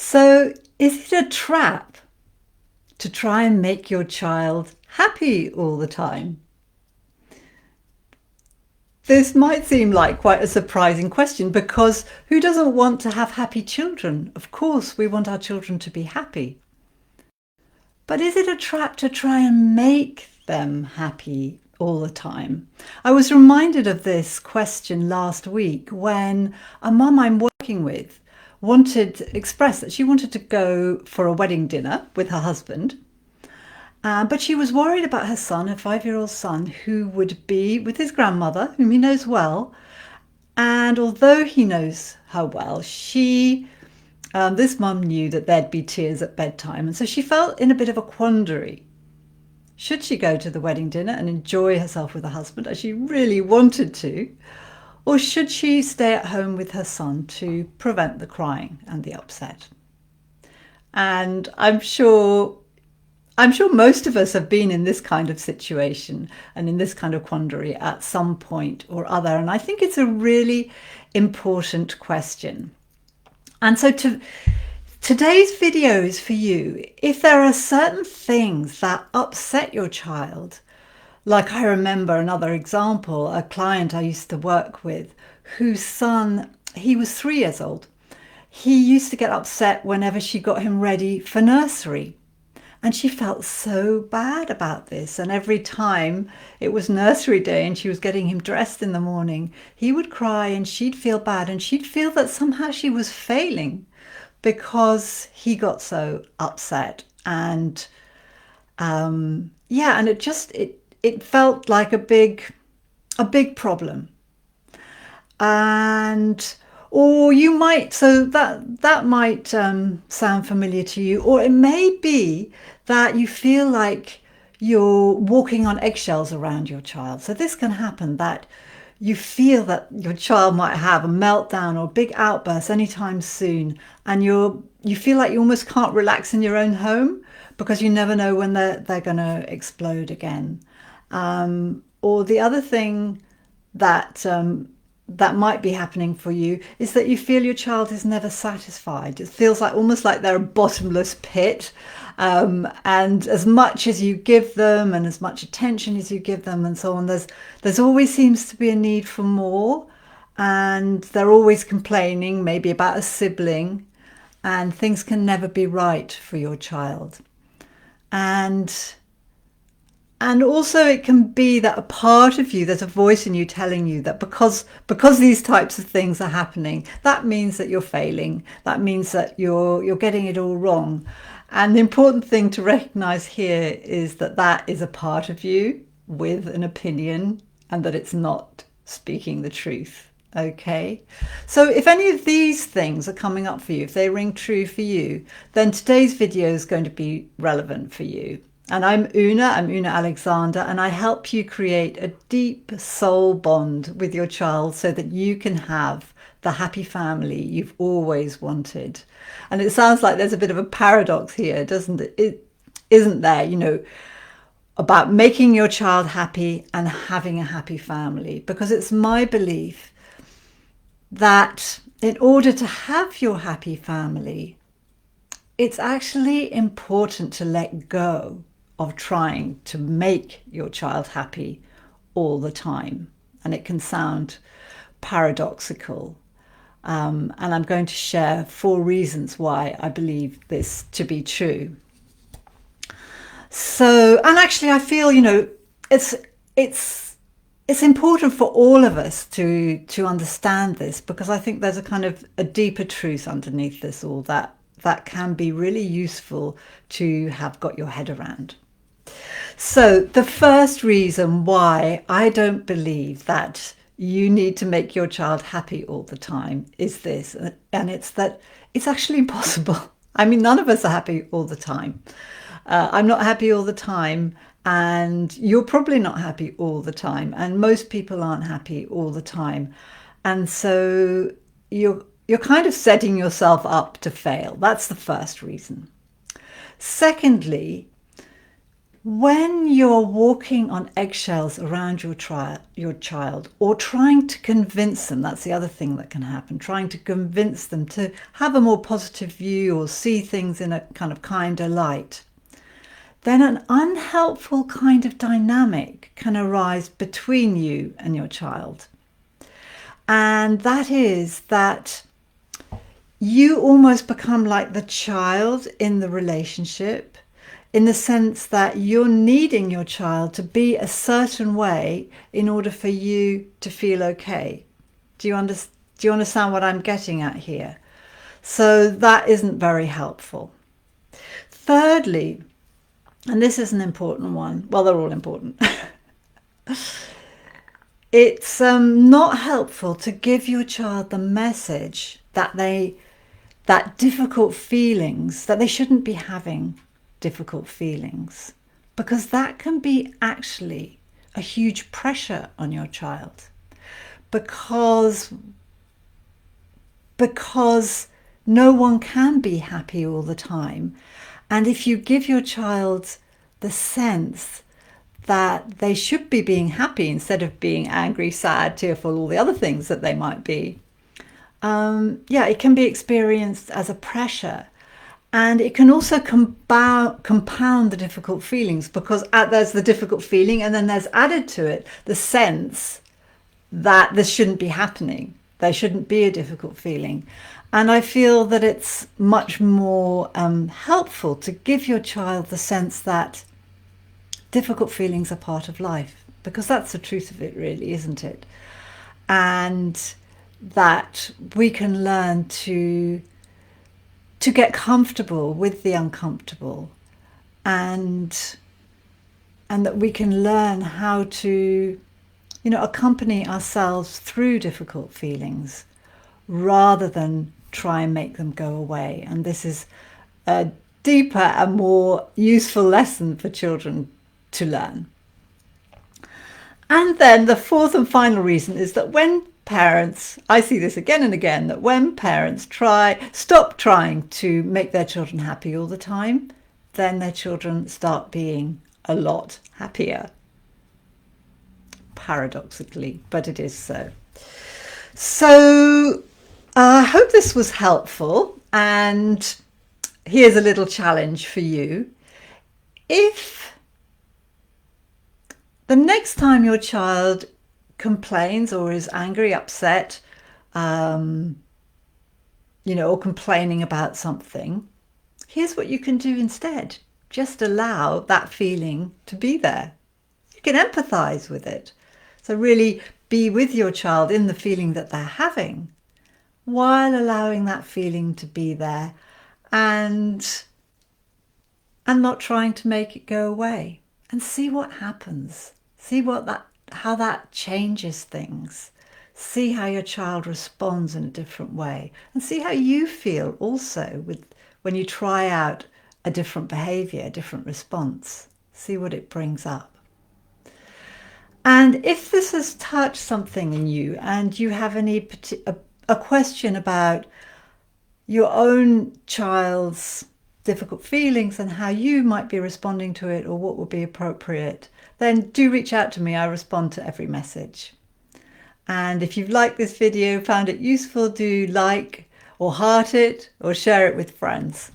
So, is it a trap to try and make your child happy all the time? This might seem like quite a surprising question because who doesn't want to have happy children? Of course, we want our children to be happy. But is it a trap to try and make them happy all the time? I was reminded of this question last week when a mum I'm working with expressed that she wanted to go for a wedding dinner with her husband. But she was worried about her son, her 5-year-old son, who would be with his grandmother, whom he knows well. And although he knows her well, this mum knew that there'd be tears at bedtime. And so she felt in a bit of a quandary. Should she go to the wedding dinner and enjoy herself with her husband, as she really wanted to? Or should she stay at home with her son to prevent the crying and the upset? And I'm sure most of us have been in this kind of situation and in this kind of quandary at some point or other. And I think it's a really important question. And so today's video is for you. If there are certain things that upset your child, like I remember another example, a client I used to work with whose son, he was 3 years old. He used to get upset whenever she got him ready for nursery. And she felt so bad about this. And every time it was nursery day and she was getting him dressed in the morning, he would cry and she'd feel bad and she'd feel that somehow she was failing because he got so upset. And and it felt like a big problem. And or you might, so that might sound familiar to you, or it may be that you feel like you're walking on eggshells around your child. So this can happen, that you feel that your child might have a meltdown or a big outburst anytime soon, and you feel like you almost can't relax in your own home because you never know when they're going to explode again. Or the other thing that might be happening for you is that you feel your child is never satisfied. It feels like almost like they're a bottomless pit. And as much as you give them and as much attention as you give them and so on, there's always seems to be a need for more. And they're always complaining, maybe about a sibling, and things can never be right for your child. And also it can be that a part of you, there's a voice in you telling you that because these types of things are happening, that means that you're failing. That means that you're getting it all wrong. And the important thing to recognize here is that that is a part of you with an opinion and that it's not speaking the truth. Okay, so if any of these things are coming up for you, if they ring true for you, then today's video is going to be relevant for you. And I'm Una Alexander, and I help you create a deep soul bond with your child so that you can have the happy family you've always wanted. And it sounds like there's a bit of a paradox here, doesn't it? It isn't there, about making your child happy and having a happy family, because it's my belief that in order to have your happy family, it's actually important to let go of trying to make your child happy all the time. And it can sound paradoxical. And I'm going to share 4 reasons why I believe this to be true. So, and actually I feel, it's important for all of us to understand this, because I think there's a kind of a deeper truth underneath this all that can be really useful to have got your head around. So the first reason why I don't believe that you need to make your child happy all the time is this, and it's that it's actually impossible. I mean, none of us are happy all the time. I'm not happy all the time, and you're probably not happy all the time, and most people aren't happy all the time. And so you're kind of setting yourself up to fail. That's the first reason. Secondly, When you're walking on eggshells around your child, or trying to convince them, that's the other thing that can happen, trying to convince them to have a more positive view or see things in a kind of kinder light, then an unhelpful kind of dynamic can arise between you and your child. And that is that you almost become like the child in the relationship, in the sense that you're needing your child to be a certain way in order for you to feel okay. Do you understand what I'm getting at here? So that isn't very helpful. Thirdly, and this is an important one, well, they're all important. It's not helpful to give your child the message that difficult feelings, that they shouldn't be having difficult feelings, because that can be actually a huge pressure on your child, because no one can be happy all the time. And if you give your child the sense that they should be being happy instead of being angry, sad, tearful, all the other things that they might be, it can be experienced as a pressure. And it can also compound the difficult feelings, because there's the difficult feeling, and then there's added to it the sense that this shouldn't be happening. There shouldn't be a difficult feeling. And I feel that it's much more helpful to give your child the sense that difficult feelings are part of life, because that's the truth of it, really, isn't it? And that we can learn to get comfortable with the uncomfortable, and that we can learn how to, accompany ourselves through difficult feelings rather than try and make them go away. And this is a deeper and more useful lesson for children to learn. And then the fourth and final reason is that when parents, I see this again and again, that when parents stop trying to make their children happy all the time, then their children start being a lot happier. Paradoxically, but it is so. So I hope this was helpful, and here's a little challenge for you. If the next time your child complains or is angry, upset, or complaining about something, here's what you can do instead. Just allow that feeling to be there. You can empathize with it. So really be with your child in the feeling that they're having, while allowing that feeling to be there, and not trying to make it go away, and see what happens. See how that changes things. See how your child responds in a different way, and see how you feel also when you try out a different behavior, a different response. See what it brings up. And if this has touched something in you, and you have a question about your own child's difficult feelings and how you might be responding to it, or what would be appropriate, then do reach out to me. I respond to every message. And if you've liked this video, found it useful, do like or heart it or share it with friends.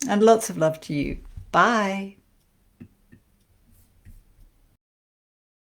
And lots of love to you. Bye.